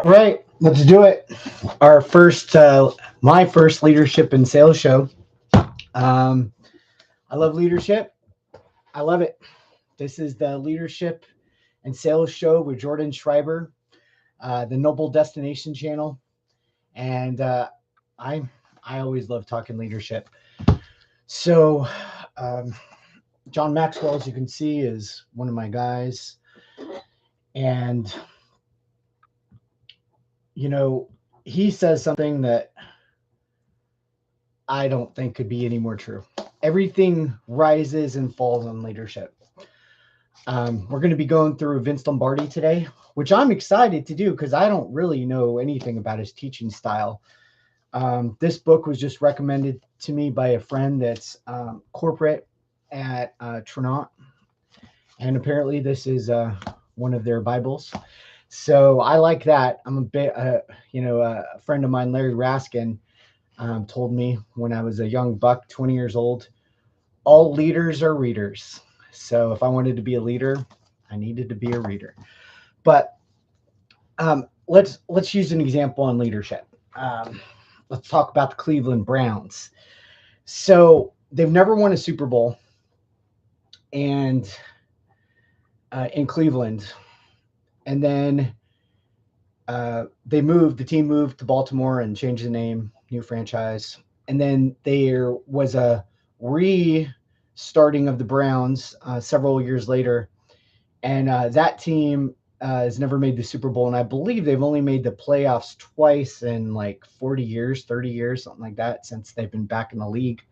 All right, let's do it. Our first, my first leadership and sales show. Um, I love leadership. I love it. This is the leadership and sales show with Jordan Schreiber, the Noble Destination channel, and I I always love talking leadership. So, um, John Maxwell, as you can see, is one of my guys, and you know he says something that I don't think could be any more true. Everything rises and falls on leadership. We're going to be going through Vince Lombardi today, which I'm excited to do because I don't really know anything about his teaching style. This book was just recommended to me by a friend that's corporate at Trinont, and apparently this is one of their Bibles. So I like that. I'm a bit, a friend of mine, Larry Raskin, told me when I was a young buck, 20 years old, all leaders are readers. So if I wanted to be a leader, I needed to be a reader. But let's use an example on leadership. Let's talk about the Cleveland Browns. So they've never won a Super Bowl, and in Cleveland, and then the team moved to Baltimore and changed the name, new franchise, and then there was a restarting of the Browns several years later, and that team has never made the Super Bowl, and I believe they've only made the playoffs twice in like 40 years, 30 years, something like that, since they've been back in the league.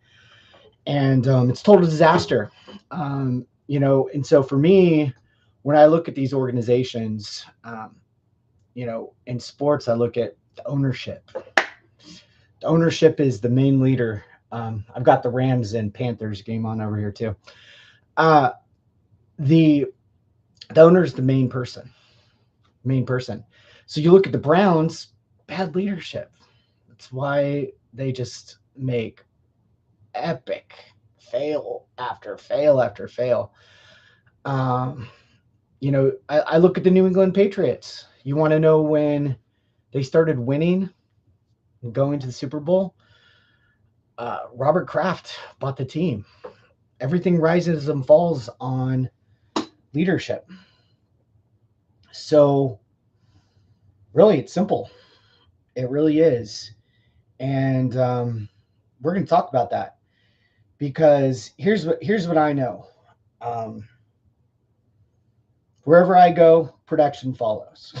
And it's total disaster. And so for me, when I look at these organizations, in sports, I look at the ownership. The ownership is the main leader. I've got the Rams and Panthers game on over here too. Uh, the the owner is the main person. Main person. So you look at the Browns, bad leadership. That's why they just make epic fail after fail after fail. Um, I look at the New England Patriots. You want to know when they started winning and going to the Super Bowl? Robert Kraft bought the team. Everything rises and falls on leadership. So, really, it's simple. It really is. And we're going to talk about that because here's what I know. Um, Wherever I go, production follows.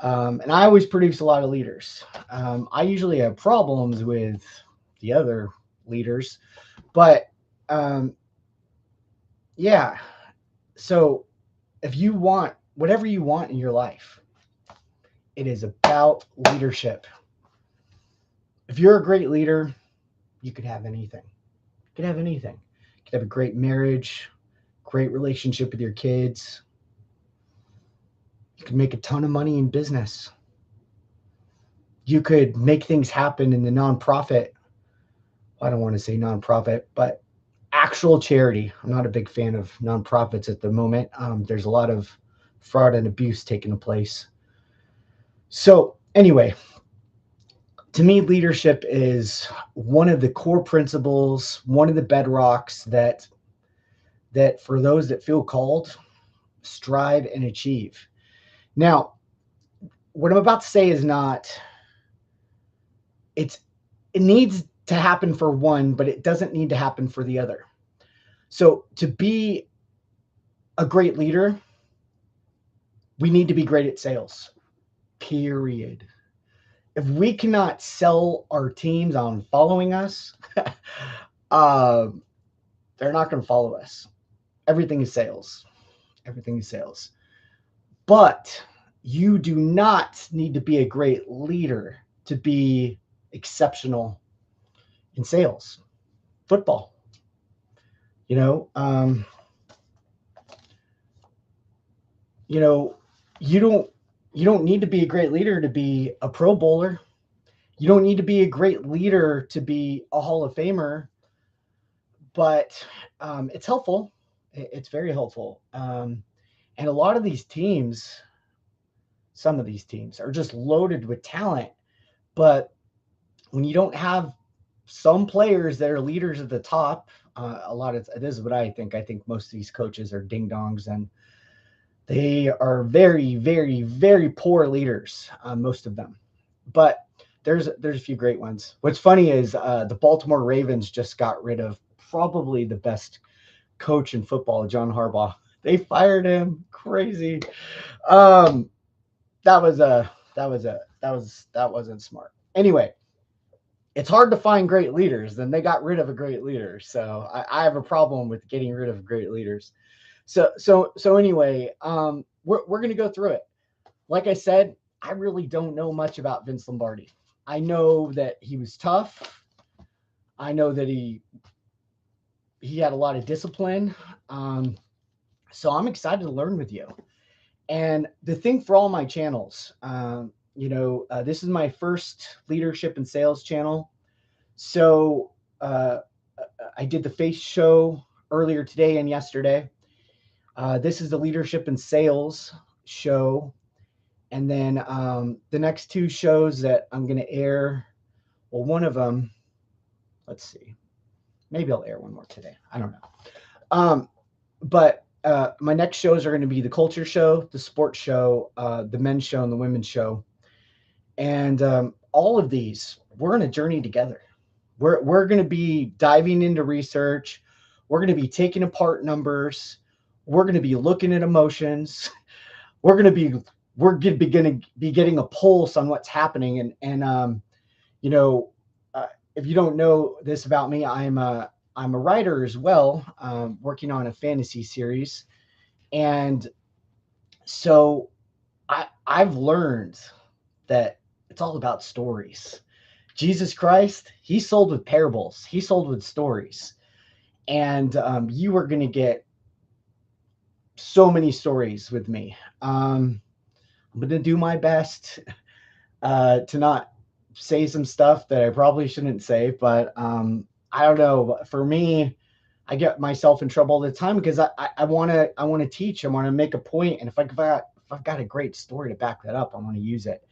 And I always produce a lot of leaders. I usually have problems with the other leaders, but um, yeah. So if you want whatever you want in your life, it is about leadership. If you're a great leader, you could have anything. You could have anything. You could have a great marriage, great relationship with your kids. You could make a ton of money in business. You could make things happen in the nonprofit. I don't want to say nonprofit, but actual charity. I'm not a big fan of nonprofits at the moment. There's a lot of fraud and abuse taking place. So, anyway, to me, leadership is one of the core principles, one of the bedrocks that for those that feel called, strive and achieve. Now, what I'm about to say is not it's it needs to happen for one, but it doesn't need to happen for the other. So to be a great leader, we need to be great at sales. Period. If we cannot sell our teams on following us, uh, they're not going to follow us. Everything is sales. Everything is sales. But you do not need to be a great leader to be exceptional in sales. Football, you know, um, you know, you don't you don't need to be a great leader to be a Pro Bowler. You don't need to be a great leader to be a Hall of Famer, but it's helpful. It's very helpful. And a lot of these teams some of these teams are just loaded with talent. But when you don't have some players that are leaders at the top, a lot of this is what I think. I think most of these coaches are ding dongs, and they are very, very, very poor leaders, most of them. But there's a few great ones. What's funny is the Baltimore Ravens just got rid of probably the best coach in football, John Harbaugh. They fired him. Crazy. Um, that wasn't smart. Anyway, it's hard to find great leaders. Then they got rid of a great leader. So I have a problem with getting rid of great leaders. So anyway, we're gonna go through it. Like I said, I really don't know much about Vince Lombardi. I know that he was tough. I know that he had a lot of discipline. So I'm excited to learn with you. And the thing for all my channels, this is my first leadership and sales channel. So I did the face show earlier today and yesterday. This is the leadership and sales show. And then the next two shows that I'm going to air, well, one of them, let's see, maybe I'll air one more today. I don't know. But my next shows are going to be the culture show, the sports show, the men's show, and the women's show. And all of these, we're on a journey together. We're going to be diving into research. We're going to be taking apart numbers. We're going to be looking at emotions. We're going to be getting a pulse on what's happening. And if you don't know this about me, I'm a writer as well, working on a fantasy series. And so I've learned that it's all about stories. Jesus Christ, he sold with parables. He sold with stories. And you are going to get so many stories with me. I'm going to do my best to not say some stuff that I probably shouldn't say, but I don't know. For me, I get myself in trouble all the time because I want to teach. I want to make a point, and if I've got a great story to back that up, I want to use it.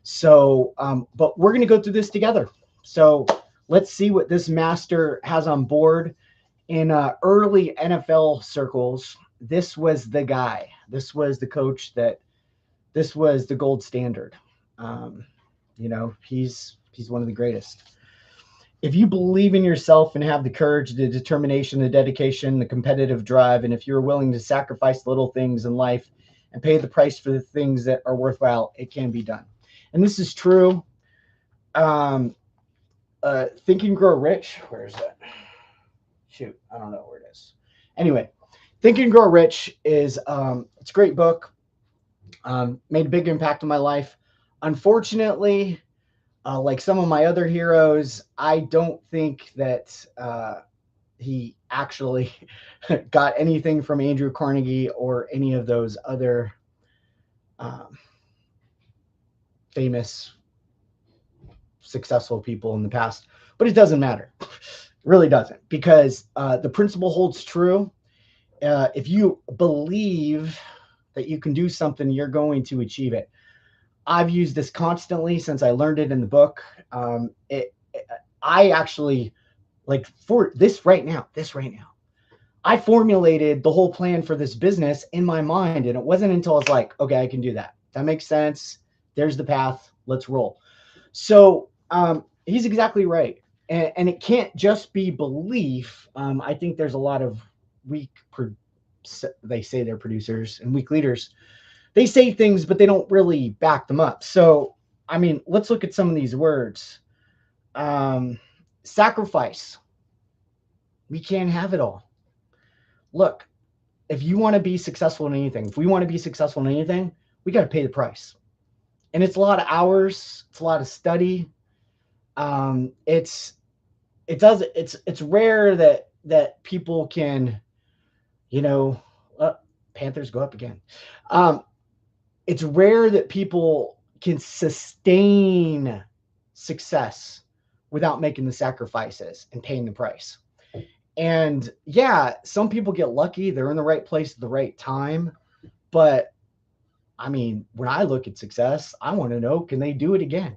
So, but we're going to go through this together. So let's see what this master has on board. In early NFL circles, this was the guy. This was the coach this was the gold standard. He's one of the greatest. If you believe in yourself and have the courage, the determination, the dedication, the competitive drive, and if you're willing to sacrifice little things in life and pay the price for the things that are worthwhile, it can be done. And this is true. Think and Grow Rich. Where is it? Shoot, I don't know where it is. Anyway, Think and Grow Rich is it's a great book. Made a big impact on my life. Unfortunately, like some of my other heroes, I don't think that he actually got anything from Andrew Carnegie or any of those other famous, successful people in the past. But it doesn't matter. It really doesn't, because the principle holds true. If you believe that you can do something, you're going to achieve it. I've used this constantly since I learned it in the book. I actually, like, for this right now, I formulated the whole plan for this business in my mind. And it wasn't until I was like, okay, I can do that. That makes sense. There's the path. Let's roll. So he's exactly right. And it can't just be belief. I think there's a lot of they say they're producers and weak leaders. They say things, but they don't really back them up. So, I mean, let's look at some of these words. Sacrifice. We can't have it all. Look, if you want to be successful in anything, if we want to be successful in anything, we got to pay the price. And it's a lot of hours. It's a lot of study. It's rare that people can, Panthers go up again. It's rare that people can sustain success without making the sacrifices and paying the price. And yeah, some people get lucky. They're in the right place at the right time. But I mean, when I look at success, I want to know, can they do it again?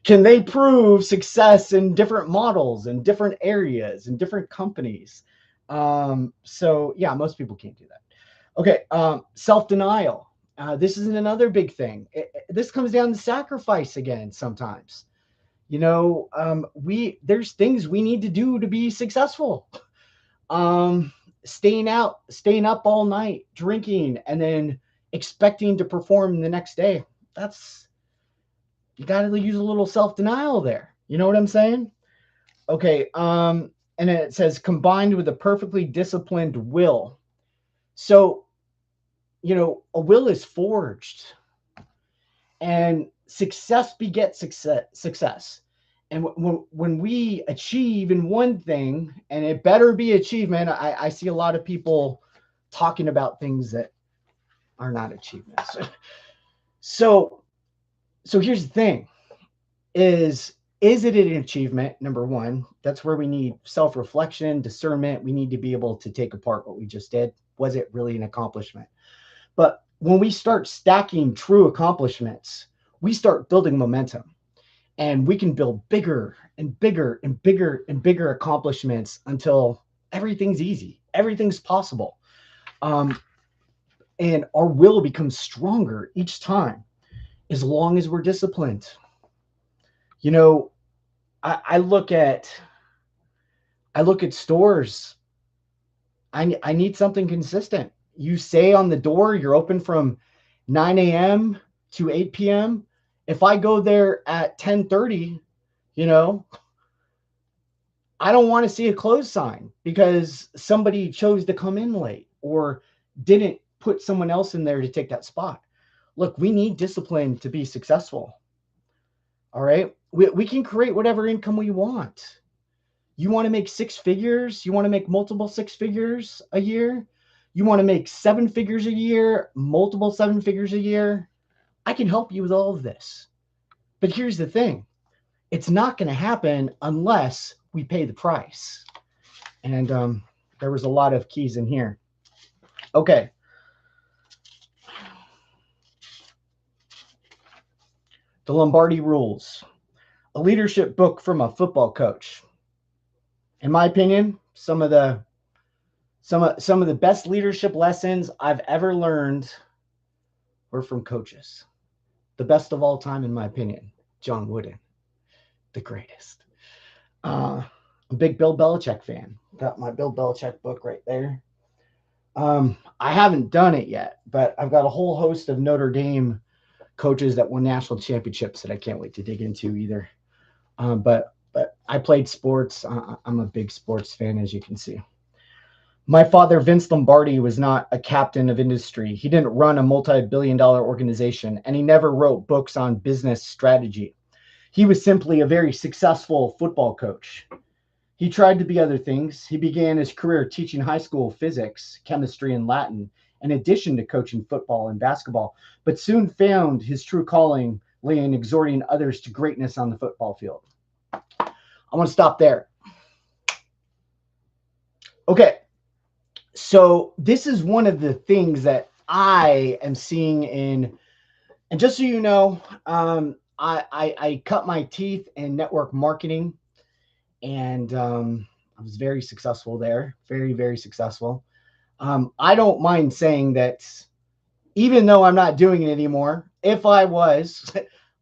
Can they prove success in different models and different areas and different companies? So yeah, most people can't do that. Okay, self-denial. This is another big thing. This comes down to sacrifice again sometimes. There's things we need to do to be successful. Um, staying up all night, drinking, and then expecting to perform the next day. That's You got to use a little self-denial there. You know what I'm saying? Okay, and it says combined with a perfectly disciplined will. So, a will is forged, and success begets success. And when we achieve in one thing, and it better be achievement, I see a lot of people talking about things that are not achievements. So, so here's the thing: is it an achievement? Number one, that's where we need self-reflection, discernment. We need to be able to take apart what we just did. Was it really an accomplishment? But when we start stacking true accomplishments, we start building momentum, and we can build bigger and bigger and bigger and bigger accomplishments until everything's easy, everything's possible. Um, and our will becomes stronger each time as long as we're disciplined. You know, I, I look at I look at stores. I need something consistent. You say on the door you're open from 9 a.m. to 8 p.m. If I go there at 10:30, you know, I don't want to see a close sign because somebody chose to come in late or didn't put someone else in there to take that spot. Look, we need discipline to be successful. All right. We can create whatever income we want. You want to make six figures? You want to make multiple six figures a year? You want to make seven figures a year, multiple seven figures a year? I can help you with all of this. But here's the thing: it's not going to happen unless we pay the price. And there was a lot of keys in here. Okay. The Lombardi Rules, a leadership book from a football coach. In my opinion, some of the best leadership lessons I've ever learned were from coaches. The best of all time, in my opinion, John Wooden, the greatest. I'm a big Bill Belichick fan. Got my Bill Belichick book right there. I haven't done it yet, but I've got a whole host of Notre Dame coaches that won national championships that I can't wait to dig into either. But I played sports. I'm a big sports fan, as you can see. My father, Vince Lombardi, was not a captain of industry. He didn't run a multi-billion-dollar organization, and he never wrote books on business strategy. He was simply a very successful football coach. He tried to be other things. He began his career teaching high school physics, chemistry, and Latin, in addition to coaching football and basketball, but soon found his true calling lay in exhorting others to greatness on the football field. I want to stop there. Okay, so this is one of the things that I am seeing and just so you know, I cut my teeth in network marketing, and I was very successful there, very, very successful. I don't mind saying that even though I'm not doing it anymore, if I was,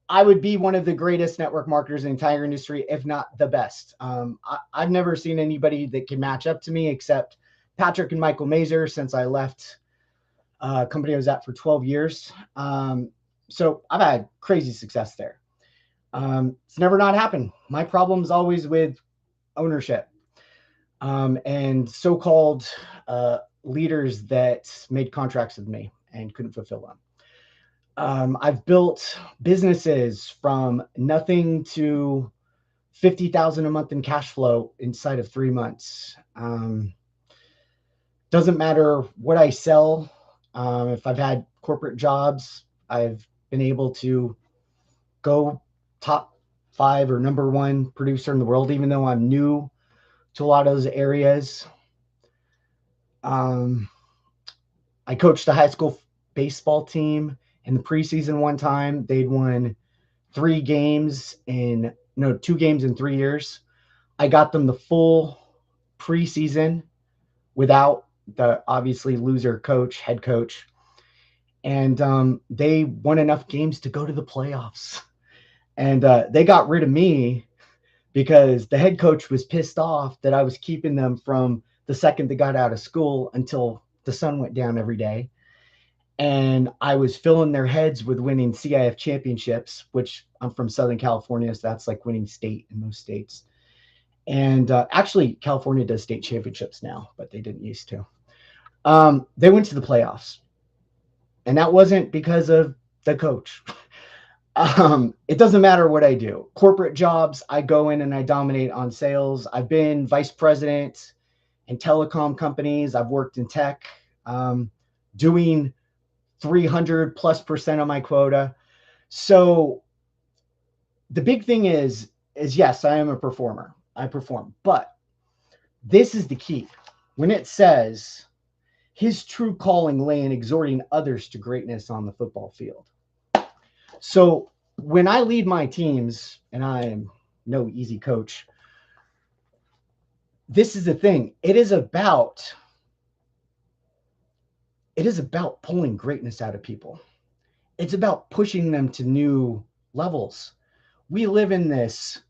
I would be one of the greatest network marketers in the entire industry, if not the best. I've never seen anybody that can match up to me except Patrick and Michael Mazer since I left a company I was at for 12 years. So I've had crazy success there. It's never not happened. My problem is always with ownership and so-called leaders that made contracts with me and couldn't fulfill them. I've built businesses from nothing to 50,000 a month in cash flow inside of 3 months. Doesn't matter what I sell. If I've had corporate jobs, I've been able to go top 5 or number 1 producer in the world, even though I'm new to a lot of those areas. I coached a high school baseball team in the preseason one time. They'd won 2 games in 3 years. I got them the full preseason without the obviously loser head coach. And they won enough games to go to the playoffs. And they got rid of me because the head coach was pissed off that I was keeping them from the second they got out of school until the sun went down every day. And I was filling their heads with winning CIF championships, which I'm from Southern California, so that's like winning state in most states. And actually, California does state championships now, but they didn't used to. They went to the playoffs, and that wasn't because of the coach. It doesn't matter what I do. Corporate jobs, I go in and I dominate on sales. I've been vice president in telecom companies. I've worked in tech, doing 300+% of my quota. So the big thing is yes, I am a performer. I perform, but this is the key. When it says his true calling lay in exhorting others to greatness on the football field. So when I lead my teams, and I am no easy coach, this is the thing. It is about pulling greatness out of people. It's about pushing them to new levels. We live in this,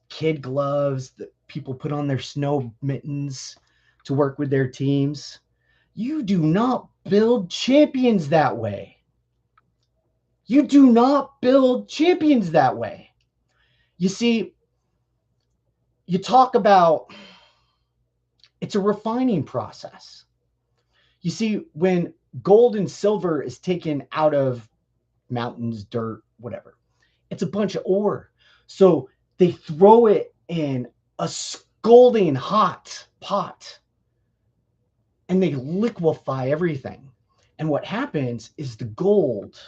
kid gloves that people put on their snow mittens to work with their teams. You do not build champions that way. You do not build champions that way. You see, you talk about it's a refining process. You see, when gold and silver is taken out of mountains, dirt, whatever, it's a bunch of ore. So they throw it in a scalding hot pot and they liquefy everything. And what happens is the gold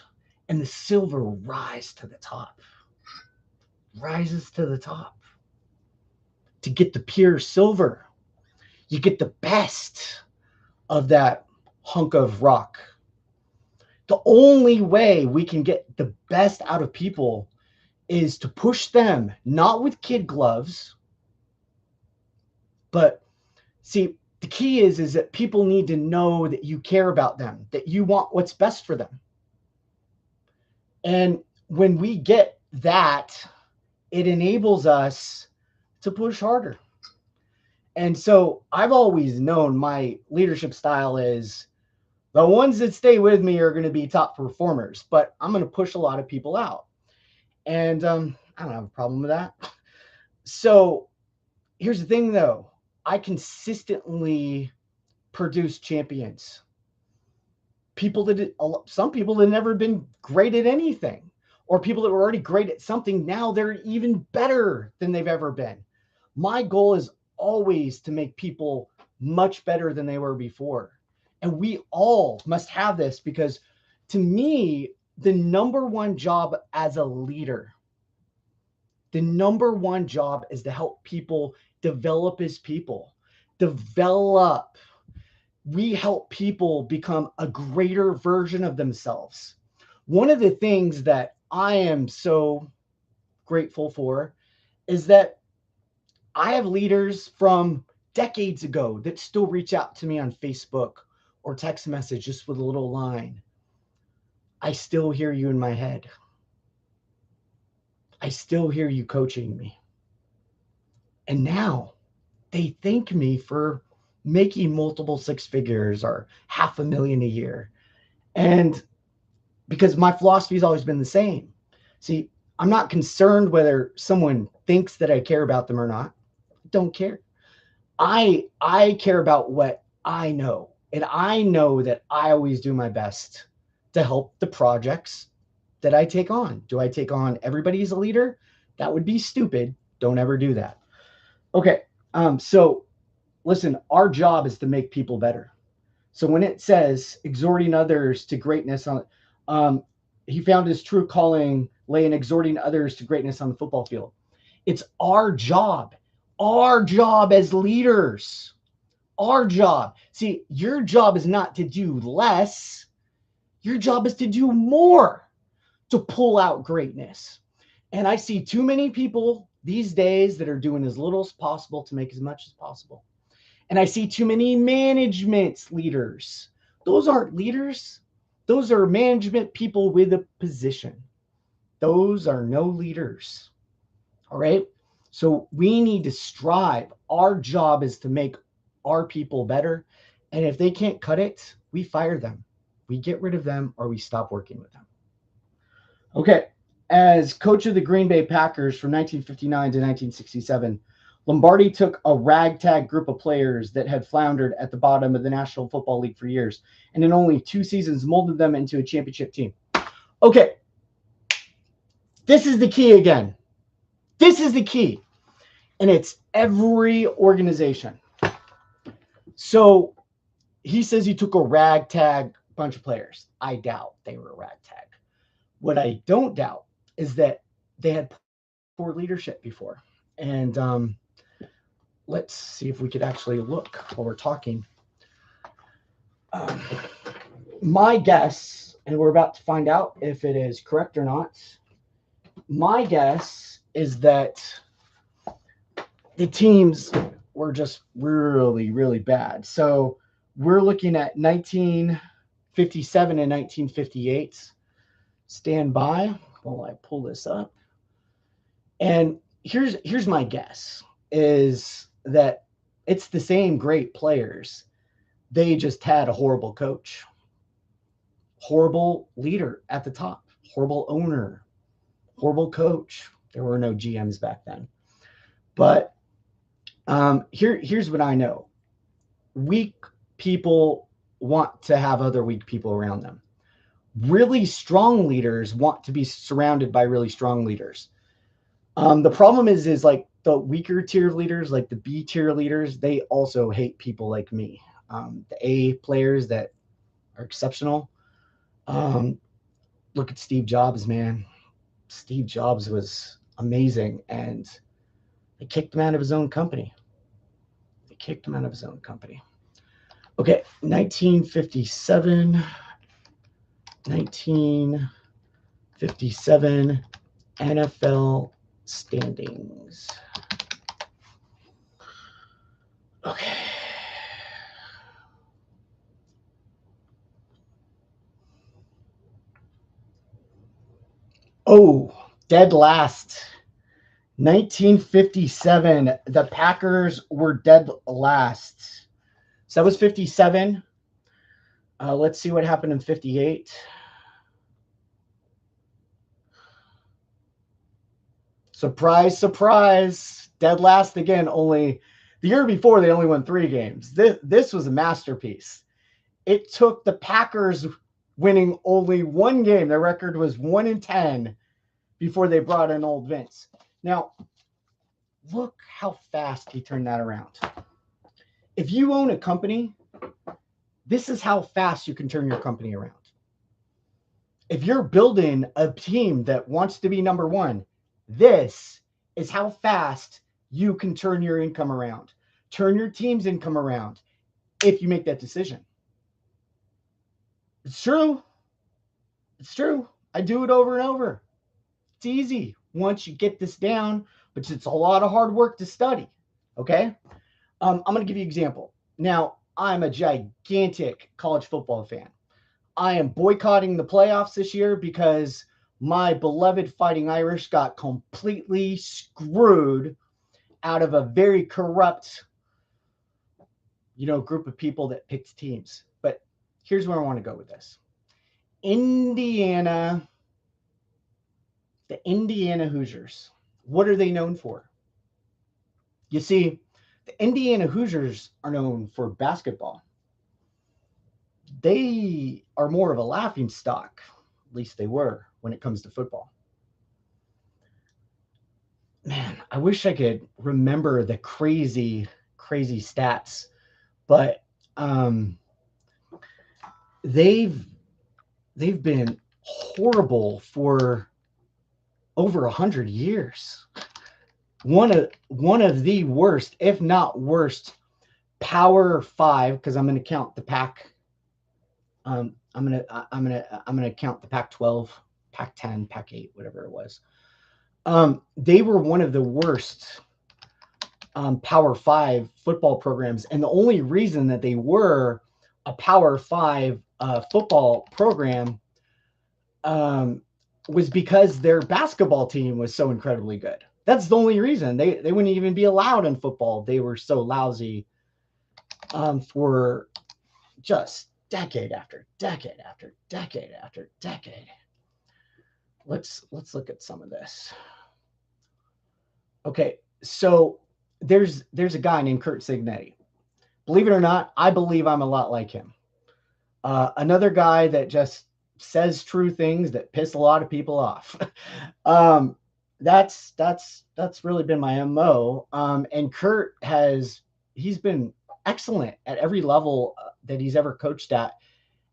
and the silver rises to the top. To get the pure silver, you get the best of that hunk of rock. The only way we can get the best out of people is to push them, not with kid gloves, but see, the key is that people need to know that you care about them, that you want what's best for them. And when we get that, it enables us to push harder. And so I've always known my leadership style is the ones that stay with me are going to be top performers, but I'm going to push a lot of people out. And I don't have a problem with that. So here's the thing, though. I consistently produce champions. Some people that never been great at anything, or people that were already great at something, now they're even better than they've ever been. My goal is always to make people much better than they were before. And we all must have this, because to me, the number one job as a leader, the number one job is to help people develop as people. We help people become a greater version of themselves. One of the things that I am so grateful for is that I have leaders from decades ago that still reach out to me on Facebook or text message just with a little line. I still hear you in my head. I still hear you coaching me. And now they thank me for making multiple six figures or $500,000 a year. And because my philosophy has always been the same. See, I'm not concerned whether someone thinks that I care about them or not. I don't care. I care about what I know. And I know that I always do my best to help the projects that I take on. Do I take on everybody as a leader? That would be stupid. Don't ever do that. Okay. So listen, our job is to make people better. So when it says exhorting others to greatness he found his true calling lay in exhorting others to greatness on the football field. It's our job as leaders Our job. See, your job is not to do less. Your job is to do more to pull out greatness. And I see too many people these days that are doing as little as possible to make as much as possible. And I see too many management leaders. Those aren't leaders. Those are management people with a position. Those are no leaders. All right. So we need to strive. Our job is to make our people better. And if they can't cut it, we fire them. We get rid of them or we stop working with them. Okay. As coach of the Green Bay Packers from 1959 to 1967, Lombardi took a ragtag group of players that had floundered at the bottom of the National Football League for years, and in only 2 seasons molded them into a championship team. Okay. This is the key again. This is the key. And it's every organization. So he says he took a ragtag bunch of players. I doubt they were a ragtag. What I don't doubt is that they had poor leadership before. And let's see if we could actually look while we're talking. My guess, and we're about to find out if it is correct or not, my guess is that the teams were just really, really bad. So we're looking at 1957 and 1958. Stand by while I pull this up. And here's my guess is that it's the same great players. They just had a horrible coach, horrible leader at the top, horrible owner, horrible coach. There were no GMs back then. But here's what I know. Weak people want to have other weak people around them. Really strong leaders want to be surrounded by really strong leaders. The problem is like the weaker tier leaders, like the B tier leaders, they also hate people like me. The A players that are exceptional. Look at Steve Jobs, man. Steve Jobs was amazing, and they kicked him out of his own company. Okay, 1957 NFL standings. Okay. Oh, dead last. 1957, the Packers were dead last. So that was 57. Let's see what happened in 58. Surprise, surprise. Dead last again. Only the year before, they only won 3 games. This was a masterpiece. It took the Packers winning only 1 game. Their record was 1-10 before they brought in old Vince. Now, look how fast he turned that around. If you own a company, this is how fast you can turn your company around. If you're building a team that wants to be number 1, this is how fast you can turn your income around, turn your team's income around if you make that decision. It's true. It's true. I do it over and over. It's easy once you get this down, but it's a lot of hard work to study. Okay. I'm going to give you an example. Now, I'm a gigantic college football fan. I am boycotting the playoffs this year because my beloved Fighting Irish got completely screwed out of a very corrupt, group of people that picked teams. But here's where I want to go with this. Indiana, the Indiana Hoosiers, what are they known for? You see, the Indiana Hoosiers are known for basketball. They are more of a laughing stock, at least they were, when it comes to football. Man, I wish I could remember the crazy stats, but they've been horrible for over 100 years. One of the worst, if not worst, Power 5, because I'm going to count the Pac. I'm gonna count the Pac-12, Pac-10, Pac-8, whatever it was. They were one of the worst Power 5 football programs, and the only reason that they were a Power 5 football program was because their basketball team was so incredibly good. That's the only reason. They wouldn't even be allowed in football. They were so lousy for just decade after decade after decade after decade. Let's look at some of this. Okay, so there's a guy named Curt Cignetti. Believe it or not, I believe I'm a lot like him. Another guy that just says true things that piss a lot of people off. That's really been my MO. And Curt he's been excellent at every level that he's ever coached at,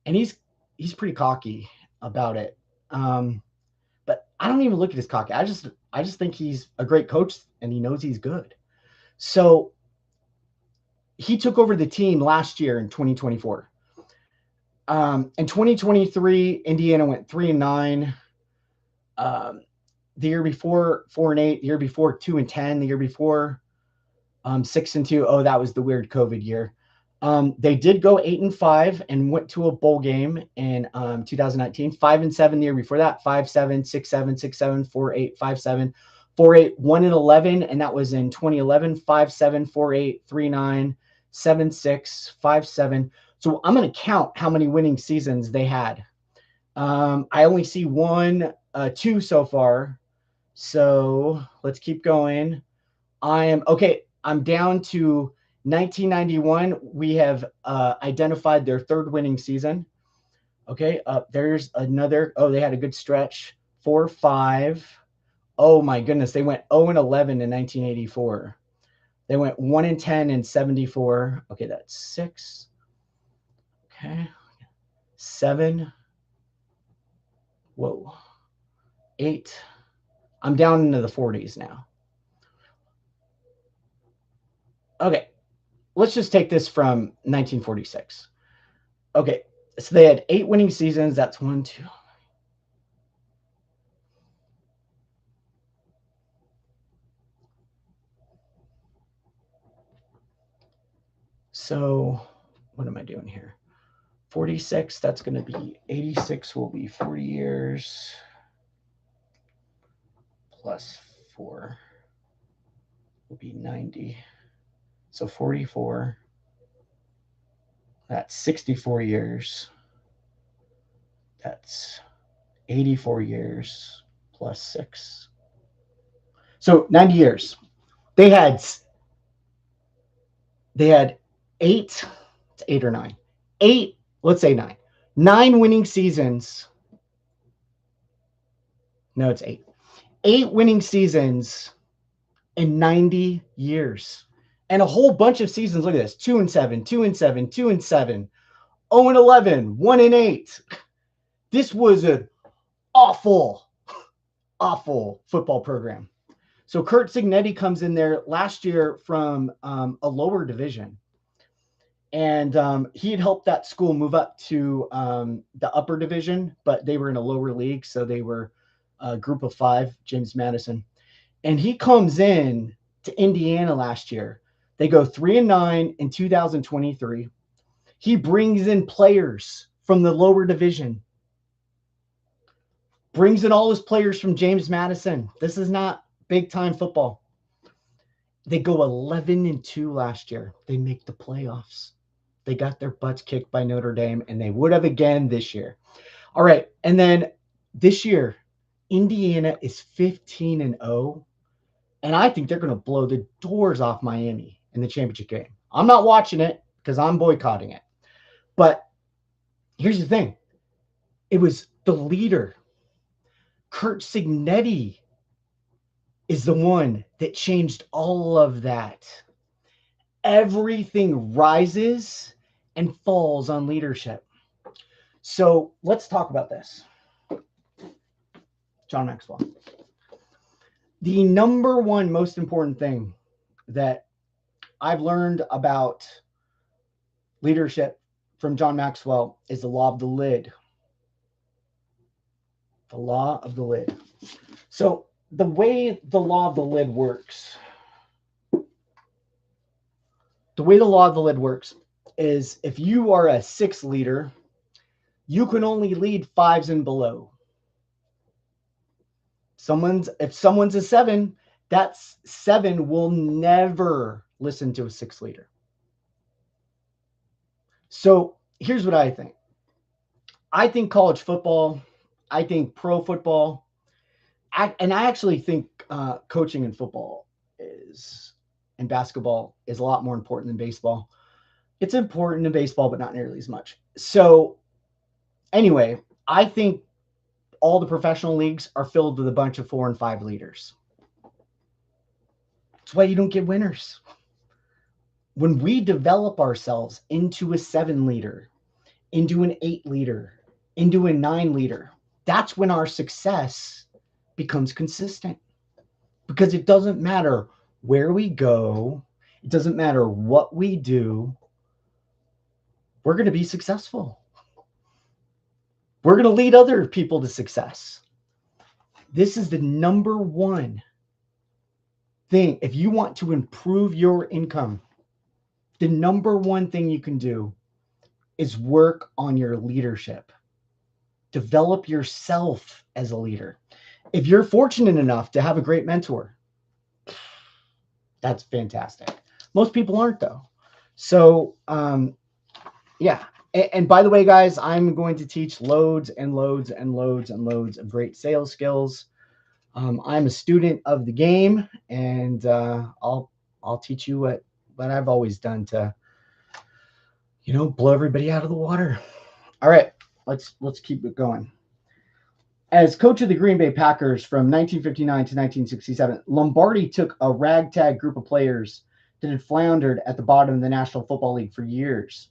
and he's pretty cocky about it. But I don't even look at his cocky. I just think he's a great coach and he knows he's good. So he took over the team last year in 2024. In 2023, Indiana went 3-9. The year before 4-8. The year before 2-10. The year before 6-2. Oh, that was the weird COVID year. They did go 8-5 and went to a bowl game in 2019. 5-7 the year before that. 5-7, 6-7, 6-7, 4-8, 5-7, 4-8, 1-11, and that was in 2011. 5-7, 4-8, 3-9, 7-6, 5-7. So I'm going to count how many winning seasons they had. I only see 2 so far. So let's keep going. I'm down to 1991. We have identified their third winning season. Okay, there's another. Oh, they had a good stretch. 4-5. Oh my goodness, they went 0-11 in 1984. They went 1-10 in 74. Okay, that's 6. Okay, 7. Whoa, 8. I'm down into the 40s now. Okay, let's just take this from 1946. Okay, so they had 8 winning seasons. That's 1, 2. So what am I doing here? 46, that's going to be 86 will be 40 years plus 4 will be 90. So 44, that's 64 years. That's 84 years plus 6. So 90 years. They had 8, it's 8 or 9. 8, let's say 9. 9 winning seasons. No, it's 8. 8 winning seasons in 90 years. And a whole bunch of seasons. Look at this. 2-7, 2-7, 2-7, 0-11, 1-8. This was an awful football program. So Curt Cignetti comes in there last year from a lower division. And he had helped that school move up to the upper division, but they were in a lower league. So they were a group of 5, James Madison. And he comes in to Indiana last year. They go 3-9 in 2023. He brings in players from the lower division. Brings in all his players from James Madison. This is not big time football. They go 11-2 last year. They make the playoffs. They got their butts kicked by Notre Dame, and they would have again this year. All right, and then this year, Indiana is 15-0, and I think they're going to blow the doors off Miami in the championship game. I'm not watching it because I'm boycotting it. But here's the thing. It was the leader, Curt Cignetti, is the one that changed all of that. Everything rises and falls on leadership. So let's talk about this. John Maxwell. The number one most important thing that I've learned about Leadership from John Maxwell is the law of the lid. The law of the lid. So the way the law of the lid works, is if you are a 6 leader, you can only lead 5s and below. If someone's a 7, that 7 will never listen to a 6 leader. So here's what I think. I think college football, I think pro football, and I actually think coaching in football and basketball is a lot more important than baseball. It's important in baseball, but not nearly as much. So anyway, I think all the professional leagues are filled with a bunch of 4 and 5 leaders. That's why you don't get winners. When we develop ourselves into a 7 leader, into an 8 leader, into a 9 leader, that's when our success becomes consistent. Because it doesn't matter where we go, it doesn't matter what we do, we're going to be successful. We're going to lead other people to success. This is the number one thing. If you want to improve your income, the number one thing you can do is work on your leadership. Develop yourself as a leader. If you're fortunate enough to have a great mentor, that's fantastic. Most people aren't, though. So, yeah. And by the way, guys, I'm going to teach loads and loads and loads and loads of great sales skills. I'm a student of the game, and I'll teach you what I've always done to, blow everybody out of the water. All right, let's keep it going. As coach of the Green Bay Packers from 1959 to 1967, Lombardi took a ragtag group of players that had floundered at the bottom of the National Football League for years.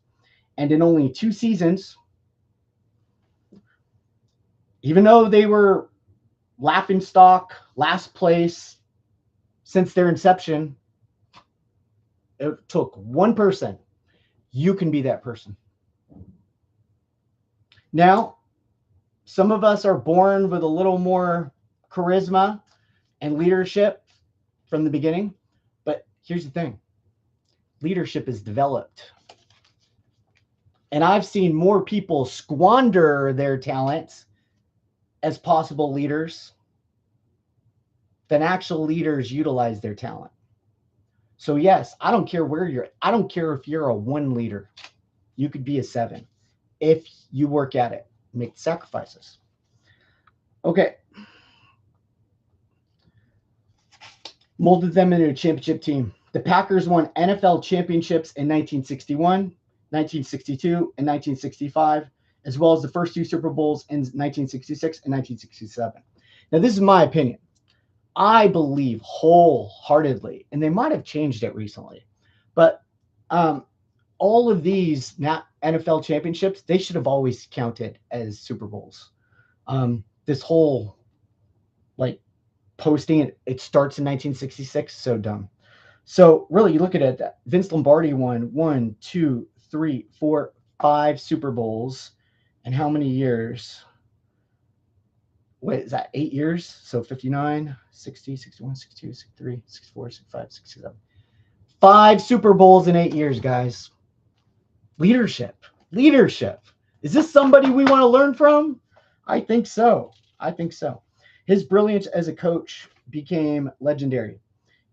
And in only 2 seasons, even though they were laughingstock, last place since their inception, it took one person. You can be that person. Now, some of us are born with a little more charisma and leadership from the beginning. But here's the thing. Leadership is developed. And I've seen more people squander their talents as possible leaders than actual leaders utilize their talent. So yes, I don't care I don't care if you're a 1 leader. You could be a 7 if you work at it, make the sacrifices. Okay. Molded them into a championship team. The Packers won NFL championships in 1961, 1962, and 1965, as well as the first 2 Super Bowls in 1966 and 1967. Now, this is my opinion. I believe wholeheartedly, and they might have changed it recently, but all of these NFL championships, they should have always counted as Super Bowls. This whole posting it starts in 1966, so dumb. So really, you look at it, Vince Lombardi won 1, 2, 3, 4, 5 Super Bowls, and how many years? Wait, is that 8 years? So 59, 60, 61, 62, 63, 64, 65, 67. 5 Super Bowls in 8 years, guys. Leadership. Is this somebody we want to learn from? I think so. His brilliance as a coach became legendary,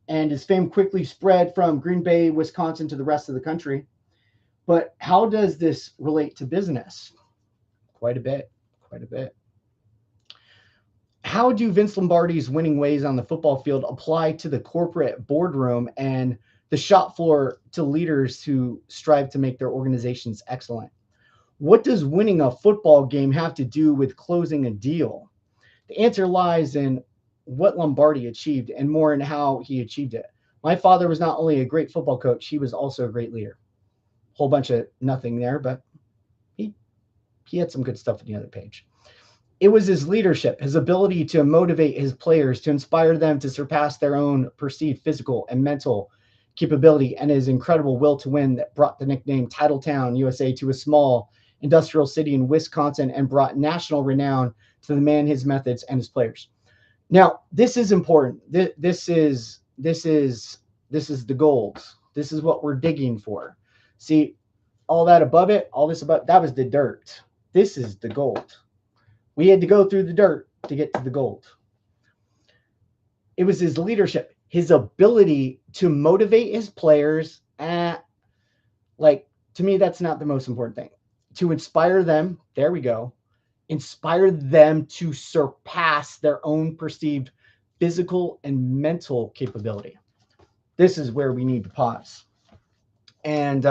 and his fame quickly spread from Green Bay, Wisconsin to the rest of the country. But how does this relate to business? Quite a bit. How do Vince Lombardi's winning ways on the football field apply to the corporate boardroom and the shop floor to leaders who strive to make their organizations excellent? What does winning a football game have to do with closing a deal? The answer lies in what Lombardi achieved and more in how he achieved it. My father was not only a great football coach, he was also a great leader. Whole bunch of nothing there, but he had some good stuff on the other page. It was his leadership, his ability to motivate his players, to inspire them to surpass their own perceived physical and mental capability and his incredible will to win that brought the nickname Titletown, USA to a small industrial city in Wisconsin and brought national renown to the man, his methods, and his players. Now, this is important. This is the gold. This is what we're digging for. See, all that above it, all this above, that was the dirt. This is the gold. We had to go through the dirt to get to the gold. It was his leadership, his ability to motivate his players. Like, to me, that's not the most important thing. To inspire them, there we go, inspire them to surpass their own perceived physical and mental capability. This is where we need to pause. And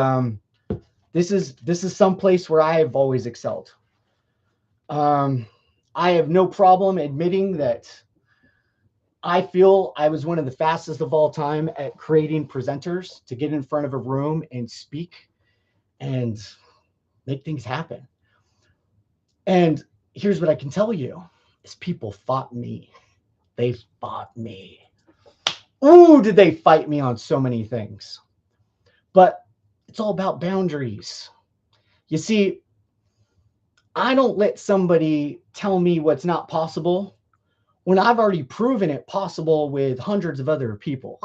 this is some place where I have always excelled. I have no problem admitting that I feel I was one of the fastest of all time at creating presenters to get in front of a room and speak and make things happen. And here's what I can tell you is people fought me. They fought me. Ooh, did they fight me on so many things. But it's all about boundaries. You see, I don't let somebody tell me what's not possible when I've already proven it possible with hundreds of other people.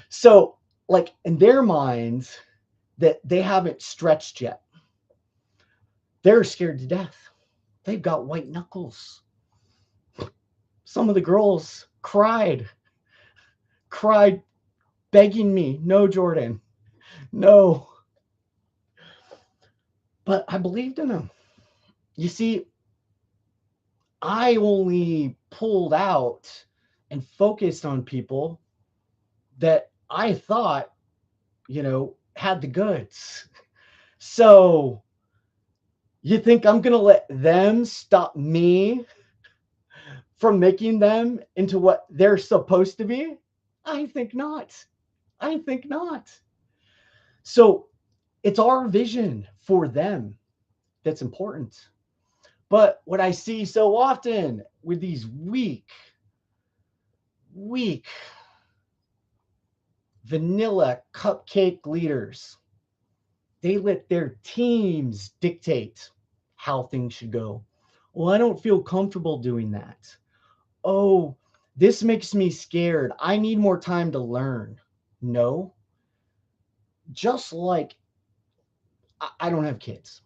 So, like, in their minds, that they haven't stretched yet. They're scared to death. They've got white knuckles. Some of the girls cried begging me, no, Jordan, no. But I believed in them. You see, I only pulled out and focused on people that I thought, had the goods. So you think I'm going to let them stop me from making them into what they're supposed to be? I think not. I think not. So it's our vision for them that's important. But what I see so often with these weak, vanilla cupcake leaders, they let their teams dictate how things should go. Well, I don't feel comfortable doing that. Oh, this makes me scared. I need more time to learn. No. Just like I don't have kids,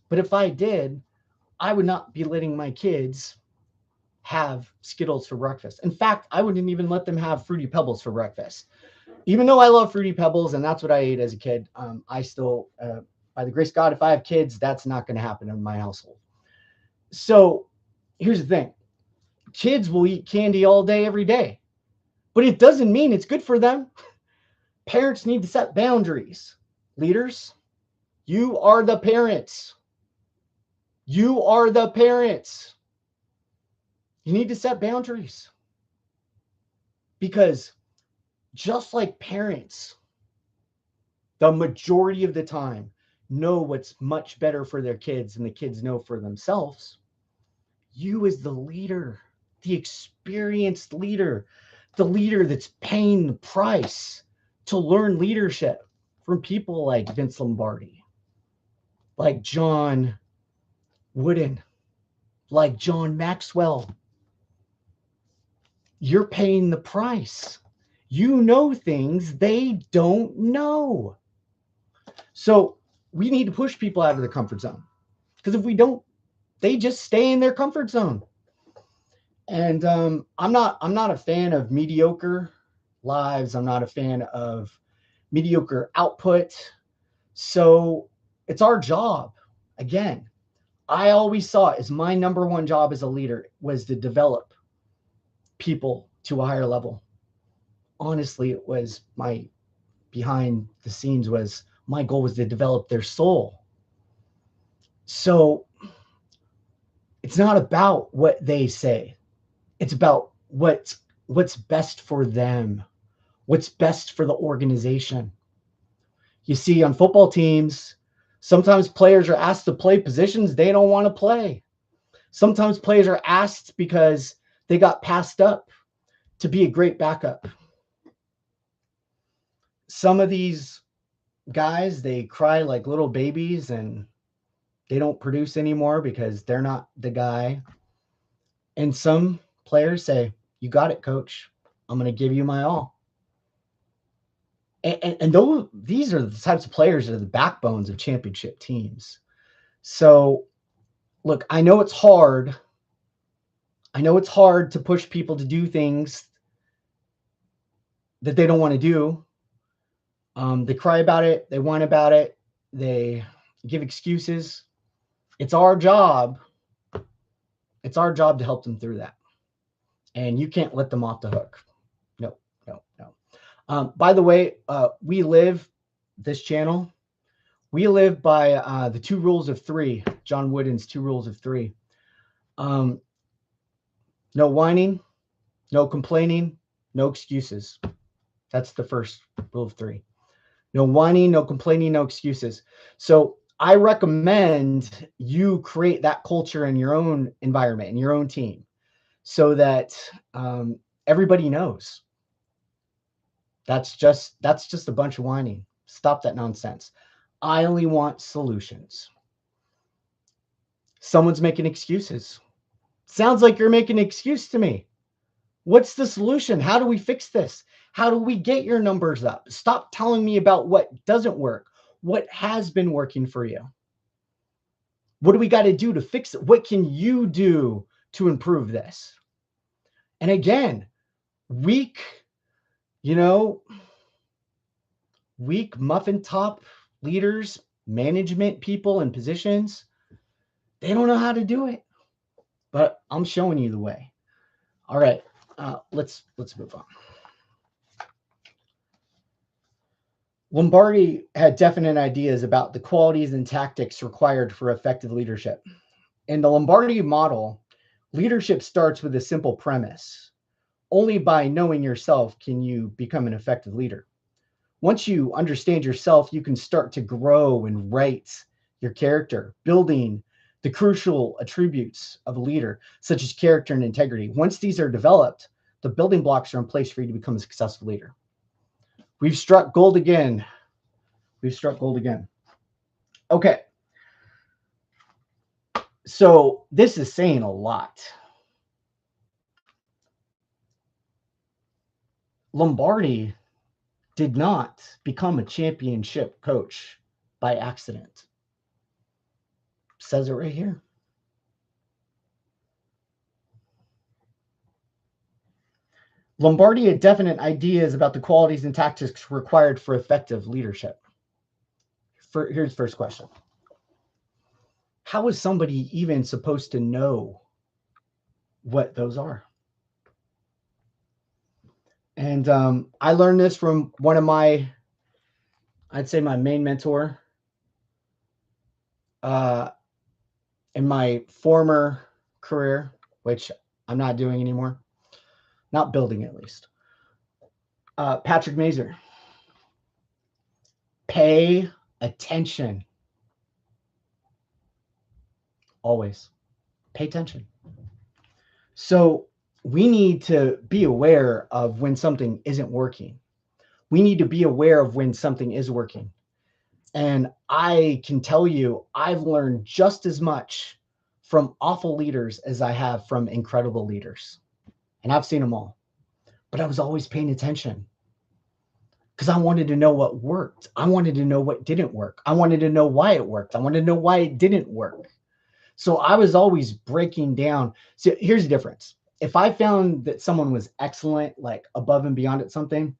but if I did, I would not be letting my kids have Skittles for breakfast. In fact, I wouldn't even let them have Fruity Pebbles for breakfast. Even though I love Fruity Pebbles and that's what I ate as a kid, I still, by the grace of God, if I have kids, that's not going to happen in my household. So here's the thing. Kids will eat candy all day, every day, but it doesn't mean it's good for them. Parents need to set boundaries. Leaders, you are the parents. You are the parents. You need to set boundaries. Because just like parents, the majority of the time know what's much better for their kids than the kids know for themselves, you as the leader, the experienced leader, the leader that's paying the price to learn leadership from people like Vince Lombardi, like John Wooden, like John Maxwell. You're paying the price. You know things they don't know. So we need to push people out of their comfort zone. Because if we don't, they just stay in their comfort zone. And I'm not a fan of mediocre lives. I'm not a fan of mediocre output. So it's our job. Again, I always saw it as my number one job as a leader was to develop people to a higher level. Honestly, it was my behind the scenes was my goal was to develop their soul. So it's not about what they say. It's about what's best for them, what's best for the organization. You see, on football teams, sometimes players are asked to play positions they don't want to play. Sometimes players are asked because they got passed up to be a great backup. some of these guys, they cry like little babies and they don't produce anymore because they're not the guy. And some players say, "You got it, coach. I'm going to give you my all." And these are the types of players that are the backbones of championship teams. So, look, I know it's hard. I know it's hard to push people to do things that they don't want to do. They cry about it. They whine about it. They give excuses. It's our job. It's our job to help them through that. And you can't let them off the hook. No, no, no. By the way, this channel, we live by the 2 rules of 3, John Wooden's 2 rules of 3. No whining, no complaining, no excuses. That's the first rule of 3. No whining, no complaining, no excuses. So I recommend you create that culture in your own environment, in your own team, so that everybody knows. That's just a bunch of whining. Stop that nonsense. I only want solutions. Someone's making excuses. Sounds like you're making an excuse to me. What's the solution? How do we fix this? How do we get your numbers up? Stop telling me about what doesn't work. What has been working for you? What do we got to do to fix it? What can you do to improve this? And again, weak muffin top leaders, management people in positions, they don't know how to do it. But I'm showing you the way. All right, let's move on. Lombardi had definite ideas about the qualities and tactics required for effective leadership. In the Lombardi model, leadership starts with a simple premise. Only by knowing yourself can you become an effective leader. Once you understand yourself, you can start to grow and write your character, building the crucial attributes of a leader, such as character and integrity. Once these are developed, the building blocks are in place for you to become a successful leader. We've struck gold again. Okay. So this is saying a lot. Lombardi did not become a championship coach by accident. Says it right here. Lombardi had definite ideas about the qualities and tactics required for effective leadership. Here's the first question. How is somebody even supposed to know what those are? And I learned this from one of I'd say my main mentor in my former career, which I'm not doing anymore, not building at least. Patrick Mazer. Pay attention. Always pay attention. So we need to be aware of when something isn't working. We need to be aware of when something is working. And I can tell you, I've learned just as much from awful leaders as I have from incredible leaders. And I've seen them all. But I was always paying attention because I wanted to know what worked. I wanted to know what didn't work. I wanted to know why it worked. I wanted to know why it didn't work. So I was always breaking down. So here's the difference. If I found that someone was excellent, like above and beyond at something,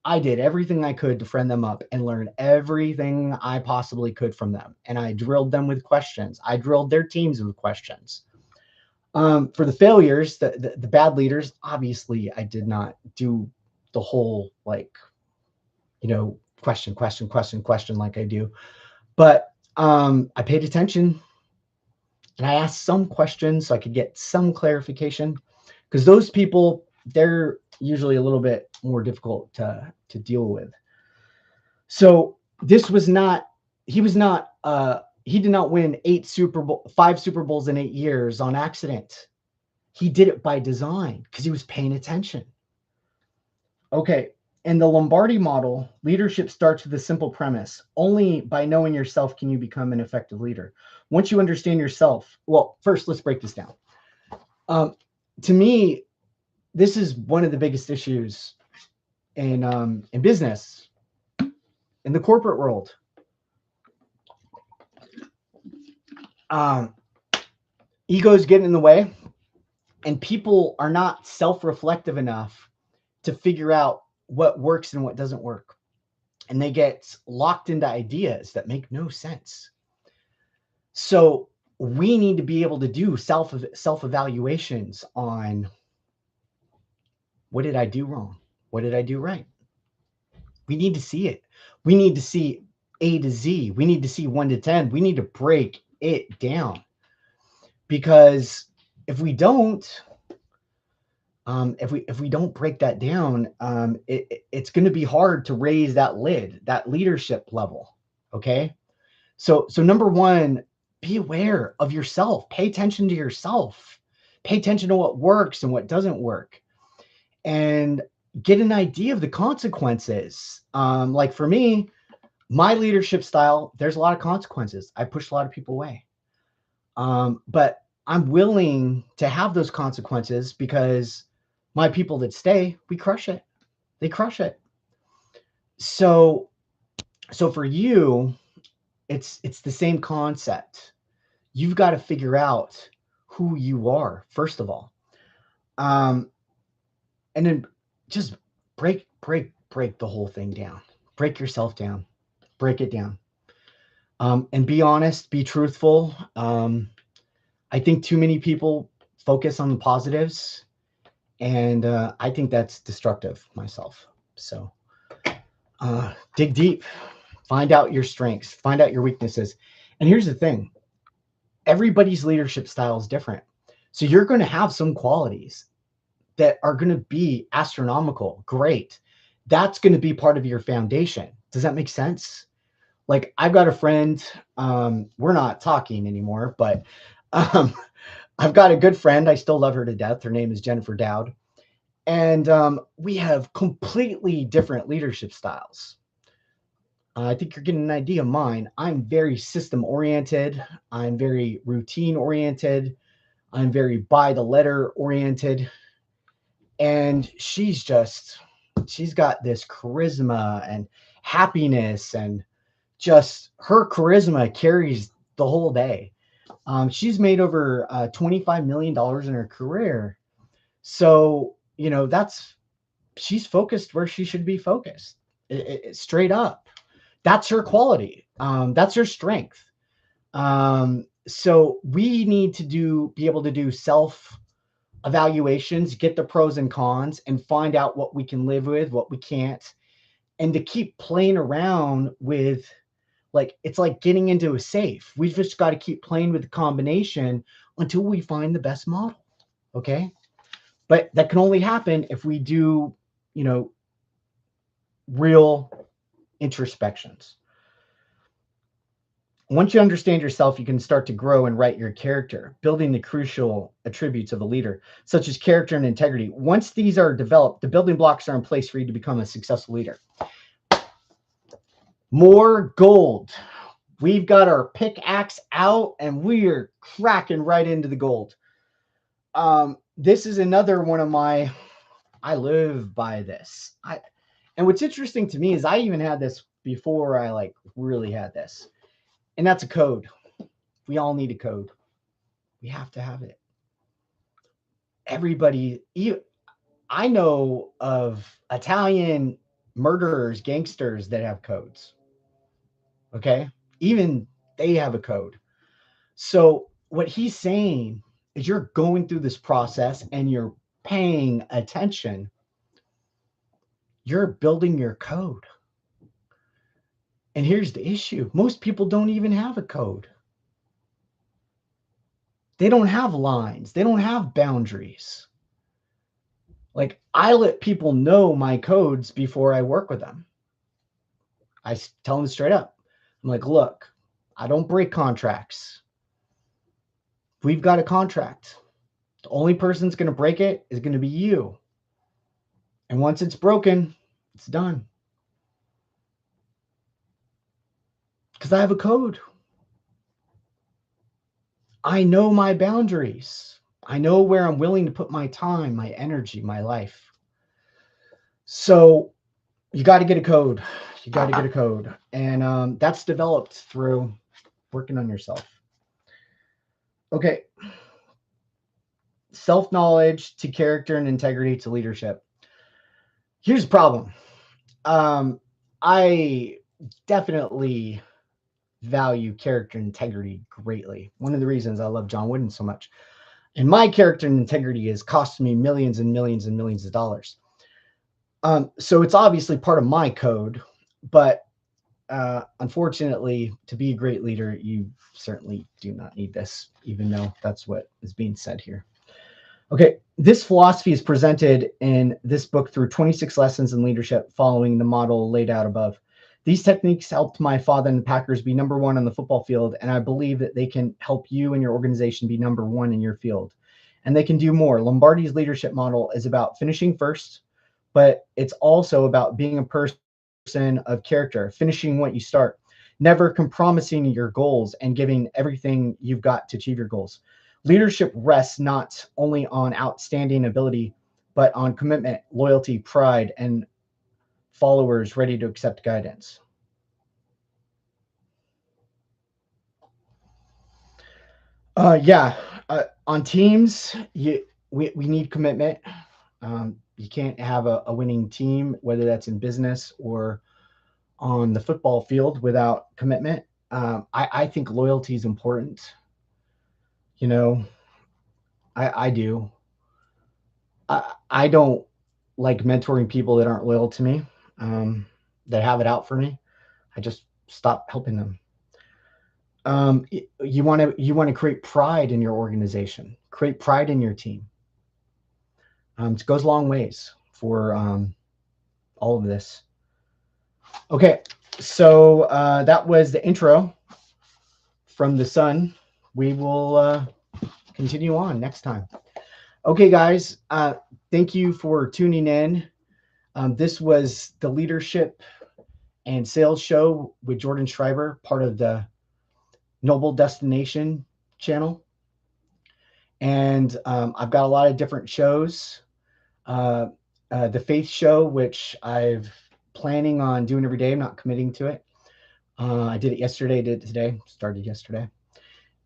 I did everything I could to friend them up and learn everything I possibly could from them. And I drilled them with questions. I drilled their teams with questions. For the failures, the bad leaders, obviously I did not do the whole question like I do. But I paid attention and I asked some questions so I could get some clarification, because those people, they're usually a little bit more difficult to deal with. So he did not win 5 Super Bowls in 8 years on accident. He did it by design because he was paying attention. Okay, In the Lombardi model, leadership starts with a simple premise. Only by knowing yourself can you become an effective leader. Once you understand yourself, well, first, let's break this down. To me, this is one of the biggest issues in business, in the corporate world. Egos get in the way, and people are not self-reflective enough to figure out what works and what doesn't work. And they get locked into ideas that make no sense. So we need to be able to do self-evaluations on, what did I do wrong? What did I do right? We need to see it. We need to see A to Z. We need to see 1 to 10. We need to break it down. Because if we don't, if we don't break that down, it's going to be hard to raise that lid, that leadership level. Okay. So number one, be aware of yourself. Pay attention to yourself. Pay attention to what works and what doesn't work, and get an idea of the consequences. Like for me, my leadership style, there's a lot of consequences. I push a lot of people away. But I'm willing to have those consequences because my people that stay, we crush it. They crush it. So for you, it's the same concept. You've got to figure out who you are, first of all. And then just break the whole thing down. Break yourself down. Break it down. And be honest, be truthful. I think too many people focus on the positives, and I think that's destructive myself. So dig deep, find out your strengths, find out your weaknesses. And here's the thing, everybody's leadership style is different. So you're going to have some qualities that are going to be astronomical, great. That's going to be part of your foundation. Does that make sense? Like, I've got a friend, we're not talking anymore, but I've got a good friend. I still love her to death. Her name is Jennifer Dowd. And we have completely different leadership styles. I think you're getting an idea of mine. I'm very system oriented. I'm very routine oriented. I'm very by the letter oriented. And she's got this charisma and happiness, and just her charisma carries the whole day. She's made over $25 million in her career. So, she's focused where she should be focused. Straight up. That's her quality. That's her strength. So we need to be able to do self evaluations, get the pros and cons, and find out what we can live with, what we can't, and to keep playing around with, like, it's like getting into a safe. We've just got to keep playing with the combination until we find the best model. Okay. But that can only happen if we do, real introspections. Once you understand yourself, you can start to grow and write your character, building the crucial attributes of a leader, such as character and integrity. Once these are developed, the building blocks are in place for you to become a successful leader. More gold. We've got our pickaxe out, and we're cracking right into the gold. This is another one of I live by this. And what's interesting to me is I even had this before I really had this. And that's a code. We all need a code. We have to have it. Everybody, I know of Italian murderers, gangsters that have codes. Okay? Even they have a code. So what he's saying is, you're going through this process and you're paying attention. You're building your code. And here's the issue. Most people don't even have a code. They don't have lines. They don't have boundaries. Like, I let people know my codes before I work with them. I tell them straight up. I'm like, look, I don't break contracts. We've got a contract. The only person that's going to break it is going to be you. And once it's broken, It's done. Because I have a code. I know my boundaries. I know where I'm willing to put my time, my energy, my life. So you got to get a code. You got to get a code. And that's developed through working on yourself. Okay. Self-knowledge to character and integrity to leadership. Here's the problem. I definitely value character and integrity greatly. One of the reasons I love John Wooden so much. And my character and integrity has cost me millions and millions and millions of dollars. So it's obviously part of my code, but unfortunately, to be a great leader, you certainly do not need this, even though that's what is being said here. Okay, this philosophy is presented in this book through 26 lessons in leadership following the model laid out above. These techniques helped my father and the Packers be number one on the football field, and I believe that they can help you and your organization be number one in your field. And they can do more. Lombardi's leadership model is about finishing first, but it's also about being a person of character, finishing what you start, never compromising your goals, and giving everything you've got to achieve your goals. Leadership rests not only on outstanding ability, but on commitment, loyalty, pride, and followers ready to accept guidance. Yeah, on teams, we need commitment. You can't have a winning team, whether that's in business or on the football field, without commitment. I think loyalty is important. You know, I do. I don't like mentoring people that aren't loyal to me, that have it out for me. I just stop helping them. You want to create pride in your organization, create pride in your team. It goes a long ways for all of this. Okay, so that was the intro from the sun. We will continue on next time. Okay, guys, thank you for tuning in. This was the Leadership and Sales Show with Jordan Schreiber, part of the Noble Destination channel. And I've got a lot of different shows. The Faith Show, which I've planning on doing every day. I'm not committing to it. I did it yesterday, did it today, started yesterday.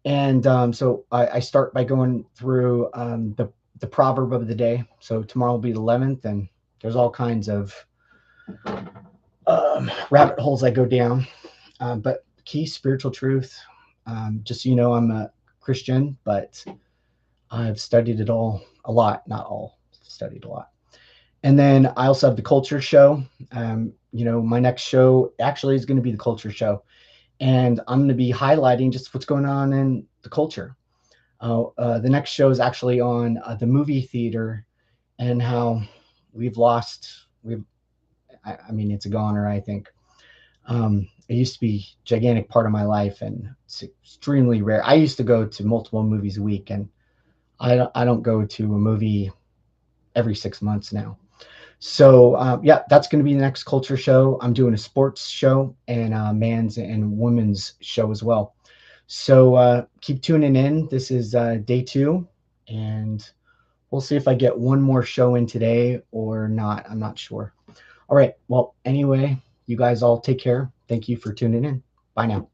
And so I start by going through the proverb of the day. So tomorrow will be the 11th, and there's all kinds of rabbit holes I go down. But key spiritual truth, just so you know, I'm a Christian, but I've studied it all a lot, not all, studied a lot. And then I also have the Culture Show. My next show actually is going to be the Culture Show. And I'm going to be highlighting just what's going on in the culture. The next show is actually on the movie theater and how we've lost. It's a goner, I think. It used to be a gigantic part of my life, and it's extremely rare. I used to go to multiple movies a week, and I don't go to a movie every 6 months now. So that's going to be the next Culture Show. I'm doing a sports show and a man's and women's show as well. So keep tuning in. This is day 2, and we'll see if I get one more show in today or not. I'm not sure. All right. Well, anyway, you guys all take care. Thank you for tuning in. Bye now.